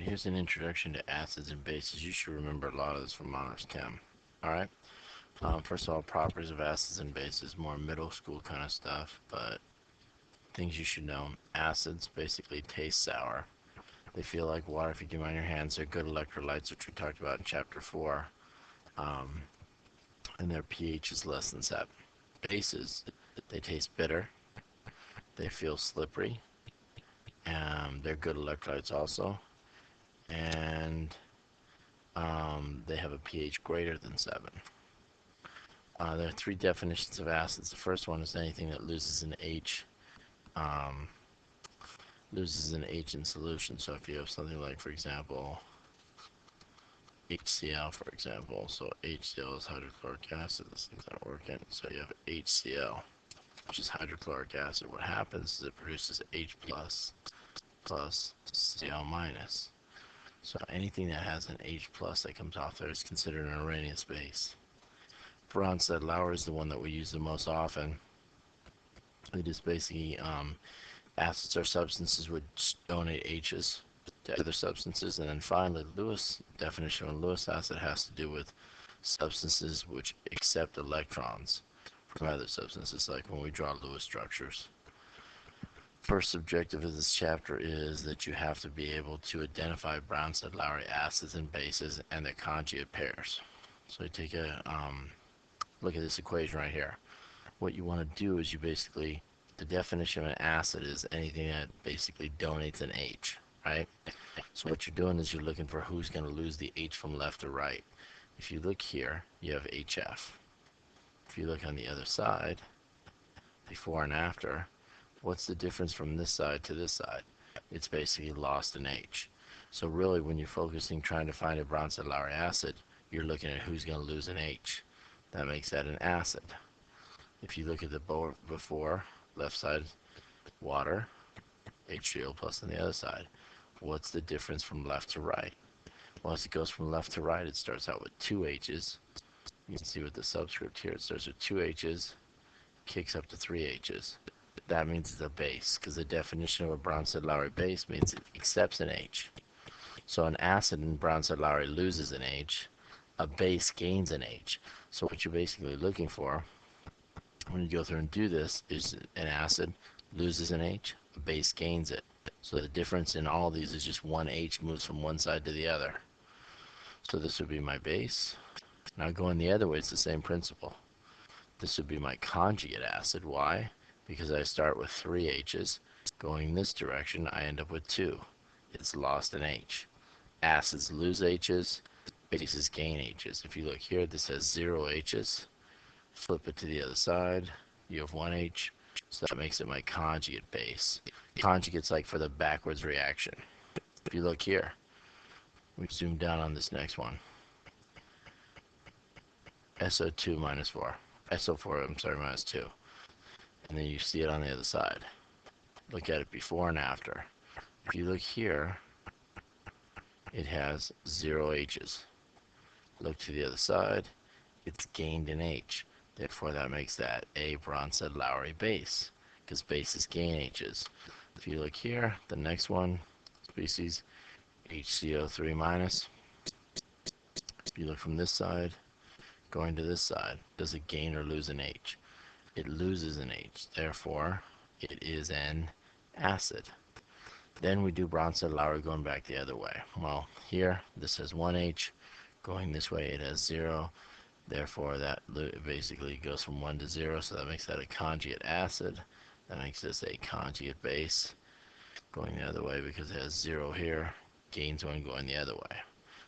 here's an introduction to acids and bases. You should remember a lot of this from Honors Chem. Alright? First of all, properties of acids and bases, more middle school kind of stuff, but things you should know. Acids basically taste sour. They feel like water if you do them on your hands. They're good electrolytes, which we talked about in chapter 4. Um, and their pH is less than 7. Bases, they taste bitter. They feel slippery. They're good electrolytes also. And they have a pH greater than 7. There are 3 definitions of acids. The first one is anything that loses an H in solution. So if you have something like, for example, HCl, for example, so HCl is hydrochloric acid. This thing's not working. So you have HCl, which is hydrochloric acid. What happens is it produces H plus Cl minus. So anything that has an H plus that comes off there is considered an Arrhenius base. Bronsted-Lowry is the one that we use the most often. It is basically acids or substances which donate H's to other substances. And then finally, Lewis definition of Lewis acid has to do with substances which accept electrons from other substances, like when we draw Lewis structures. First objective of this chapter is that you have to be able to identify Bronsted-Lowry acids and bases and their conjugate pairs. So you take a look at this equation right here. What you want to do is the definition of an acid is anything that basically donates an H, right? So what you're doing is you're looking for who's going to lose the H from left to right. If you look here, you have HF. If you look on the other side, before and after, what's the difference from this side to this side? It's basically lost an H. So really, when you're focusing trying to find a Bronsted-Lowry acid, you're looking at who's going to lose an H. That makes that an acid. If you look at the before, left side, water, H3O plus on the other side. What's the difference from left to right? Well, as it goes from left to right, it starts out with 2 H's. You can see with the subscript here, it starts with 2 H's, kicks up to 3 H's. That means it's a base, because the definition of a Bronsted-Lowry base means it accepts an H. So an acid in Bronsted-Lowry loses an H. A base gains an H. So what you're basically looking for when you go through and do this is an acid loses an H, a base gains it. So the difference in all these is just 1 H moves from one side to the other. So this would be my base. Now going the other way, it's the same principle. This would be my conjugate acid. Why? Because I start with 3 H's. Going this direction, I end up with 2. It's lost an H. Acids lose H's. Bases gain H's. If you look here, this has 0 H's. Flip it to the other side, you have 1 H, so that makes it my conjugate base. Conjugate's like for the backwards reaction. If you look here, we zoom down on this next one. SO2 minus 4. SO4, I'm sorry, minus 2. And then you see it on the other side. Look at it before and after. If you look here, it has 0 H's. Look to the other side, it's gained an H. Therefore, that makes that a Bronsted-Lowry base, because bases gain H's. If you look here, the next one, species, HCO3 minus. If you look from this side, going to this side, does it gain or lose an H? It loses an H. Therefore, it is an acid. Then we do Bronsted-Lowry going back the other way. Well, here, this has 1 H. Going this way, it has 0. Therefore, that basically goes from 1 to 0, so that makes that a conjugate acid. That makes this a conjugate base. Going the other way, because it has 0 here, gains 1 going the other way.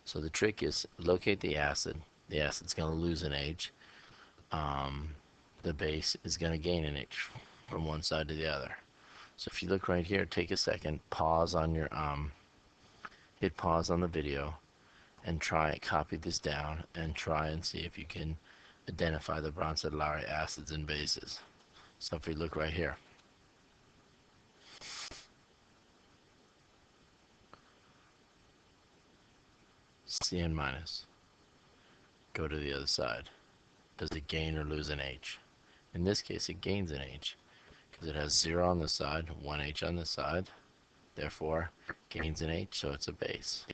So the trick is locate the acid. The acid's going to lose an H. The base is going to gain an H from one side to the other. So if you look right here, take a second, pause on your hit pause on the video, and copy this down and try and see if you can identify the Bronsted-Lowry acids and bases. So if we look right here, CN minus, go to the other side. Does it gain or lose an H? In this case, it gains an H because it has 0 on this side, 1 H on this side. Therefore, gains an H, so it's a base.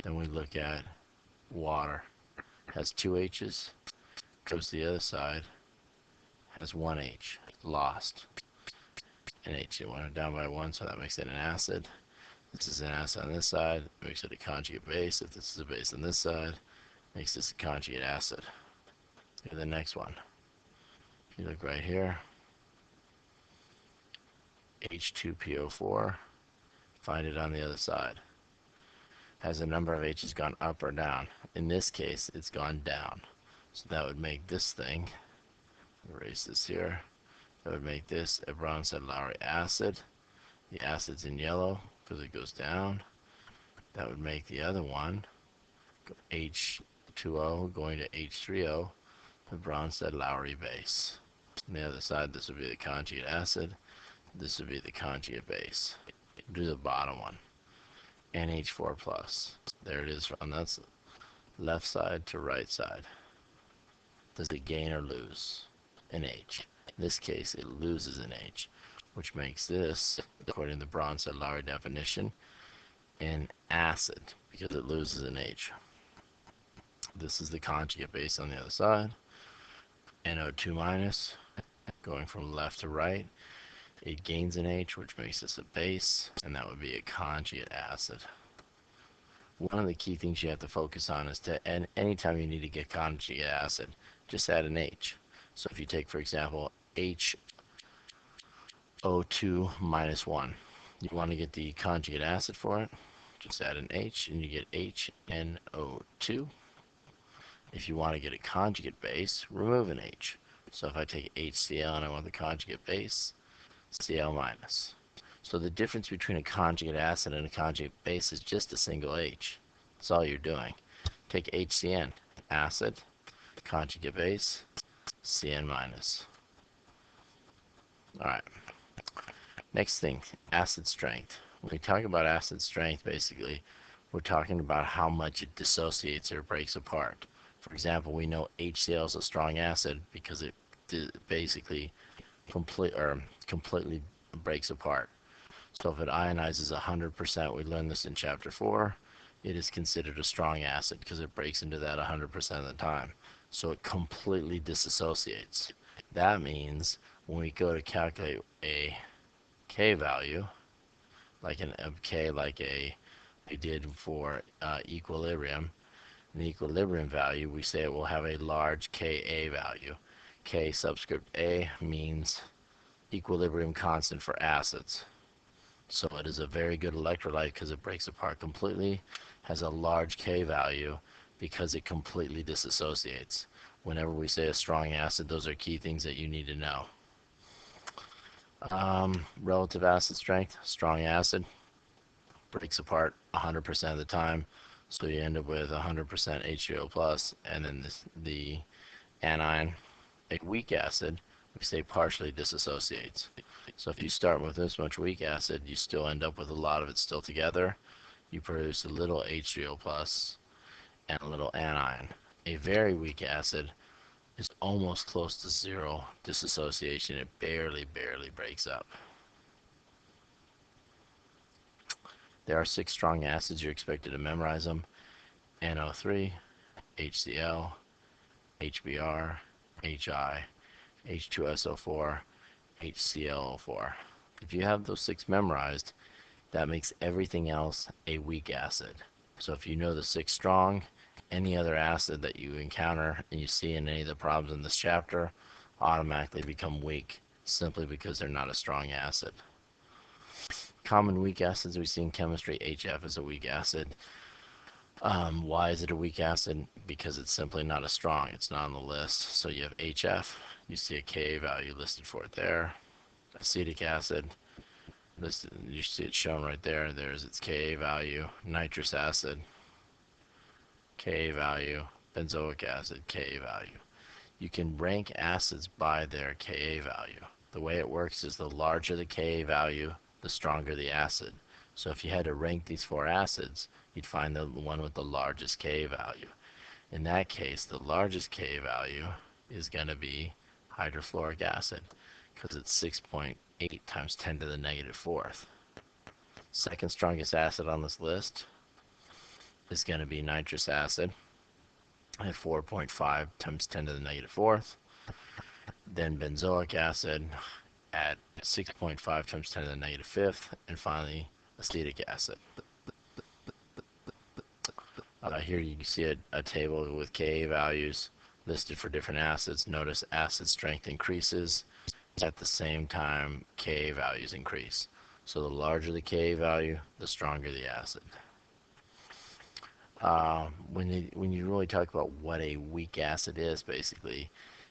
Then we look at water. Has two H's, goes to the other side, has one H, lost an H. It went down by one, so that makes it an acid. This is an acid on this side, makes it a conjugate base. If this is a base on this side, makes this a conjugate acid. Look at the next one. If you look right here, H2PO4, find it on the other side. Has the number of H's gone up or down? In this case, it's gone down. So that would make this thing, erase this here, that would make this a Bronsted-Lowry acid. The acid's in yellow because it goes down. That would make the other one, H2O going to H3O, the Bronsted-Lowry base. On the other side, this would be the conjugate acid. This would be the conjugate base. Do the bottom one. NH4 plus. There it is from that's left side to right side. Does it gain or lose an H? In this case, it loses an H, which makes this, according to the Bronsted-Lowry definition, an acid because it loses an H. This is the conjugate base on the other side. NO2 minus, going from left to right. It gains an H, which makes this a base, and that would be a conjugate acid. One of the key things you have to focus on is and anytime you need to get conjugate acid, just add an H. So if you take, for example, HO2 minus 1, you want to get the conjugate acid for it, just add an H, and you get HNO2. If you want to get a conjugate base, remove an H. So if I take HCl and I want the conjugate base, Cl minus. So the difference between a conjugate acid and a conjugate base is just a single H. That's all you're doing. Take HCN, acid, conjugate base, Cn minus. Alright. Next thing, acid strength. When we talk about acid strength, basically, we're talking about how much it dissociates or breaks apart. For example, we know HCl is a strong acid because it basically completely breaks apart. So if it ionizes 100%, we learned this in chapter 4, it is considered a strong acid because it breaks into that 100% of the time. So it completely disassociates. That means when we go to calculate a K value, like we did for equilibrium, an equilibrium value, we say it will have a large Ka value. K subscript A means equilibrium constant for acids. So it is a very good electrolyte because it breaks apart completely, has a large K value because it completely disassociates. Whenever we say a strong acid, those are key things that you need to know. Relative acid strength, strong acid, breaks apart 100% of the time, so you end up with 100% H2O plus, and then the anion, a weak acid, we say partially disassociates. So if you start with this much weak acid, you still end up with a lot of it still together. You produce a little H3O plus and a little anion. A very weak acid is almost close to zero dissociation. It barely breaks up. There are 6 strong acids. You're expected to memorize them. NO3, HCl, HBr, HI, H2SO4, HClO4. If you have those 6 memorized, that makes everything else a weak acid. So if you know the 6 strong, any other acid that you encounter and you see in any of the problems in this chapter automatically become weak simply because they're not a strong acid. Common weak acids we see in chemistry, HF is a weak acid. Why is it a weak acid? Because it's simply not as strong. It's not on the list. So you have HF, you see a Ka value listed for it there. Acetic acid, listed, you see it shown right there. There's its Ka value. Nitrous acid, Ka value. Benzoic acid, Ka value. You can rank acids by their Ka value. The way it works is the larger the Ka value, the stronger the acid. So if you had to rank these 4 acids, you'd find the one with the largest Ka value. In that case, the largest Ka value is going to be hydrofluoric acid because it's 6.8 times 10 to the negative 4th. Second strongest acid on this list is going to be nitrous acid at 4.5 times 10 to the negative fourth. Then benzoic acid at 6.5 times 10 to the negative fifth. And finally, acetic acid. Here you can see a table with Ka values listed for different acids. Notice acid strength increases at the same time Ka values increase. So the larger the Ka value, the stronger the acid. When you really talk about what a weak acid is, basically,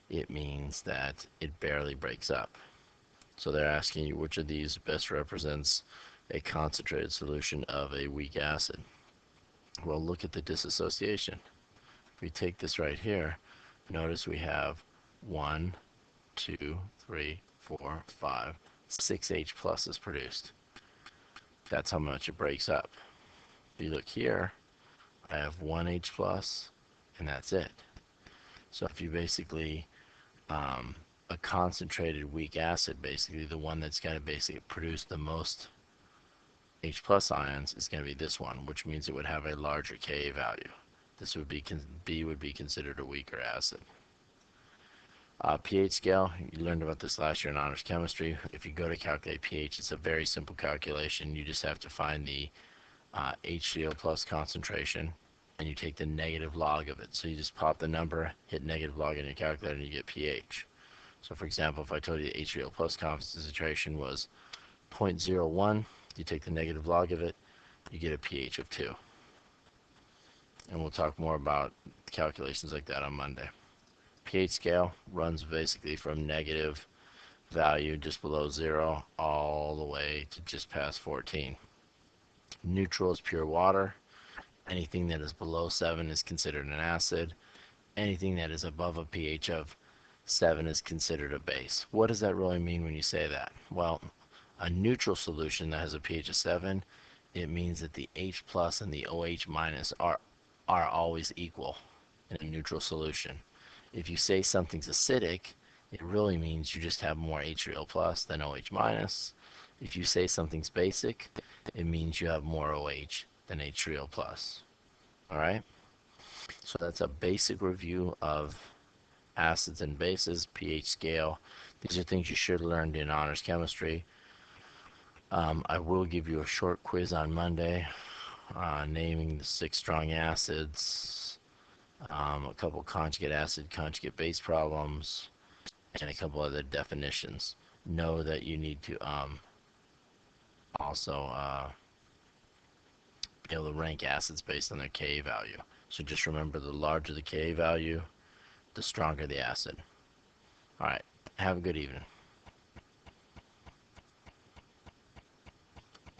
it means that it barely breaks up. So they're asking you which of these best represents a concentrated solution of a weak acid. Well, look at the dissociation. If we take this right here, notice we have 1, 2, 3, 4, 5, 6 H plus is produced. That's how much it breaks up. If you look here, I have 1 H plus, and that's it. So if you basically, a concentrated weak acid, basically the one that's going to basically produce the most H plus ions is going to be this one, which means it would have a larger Ka value. This would be, B would be considered a weaker acid. pH scale, you learned about this last year in honors chemistry. If you go to calculate pH, it's a very simple calculation. You just have to find the HCl plus concentration, and you take the negative log of it. So you just pop the number, hit negative log in your calculator, and you get pH. So for example, if I told you the HCl plus concentration was 0.01, you take the negative log of it, you get a pH of 2. And we'll talk more about calculations like that on Monday. pH scale runs basically from negative value just below 0 all the way to just past 14. Neutral is pure water. Anything that is below 7 is considered an acid. Anything that is above a pH of 7 is considered a base. What does that really mean when you say that? Well, a neutral solution that has a pH of 7, it means that the H plus and the OH minus are always equal in a neutral solution. If you say something's acidic, it really means you just have more HCl plus than OH minus. If you say something's basic, it means you have more OH than HCl plus. All right? So that's a basic review of acids and bases, pH scale. These are things you should have learned in honors chemistry. I will give you a short quiz on Monday, naming the 6 strong acids, a couple conjugate acid, conjugate base problems, and a couple other definitions. Know that you need to also be able to rank acids based on their Ka value. So just remember, the larger the Ka value, the stronger the acid. All right, have a good evening.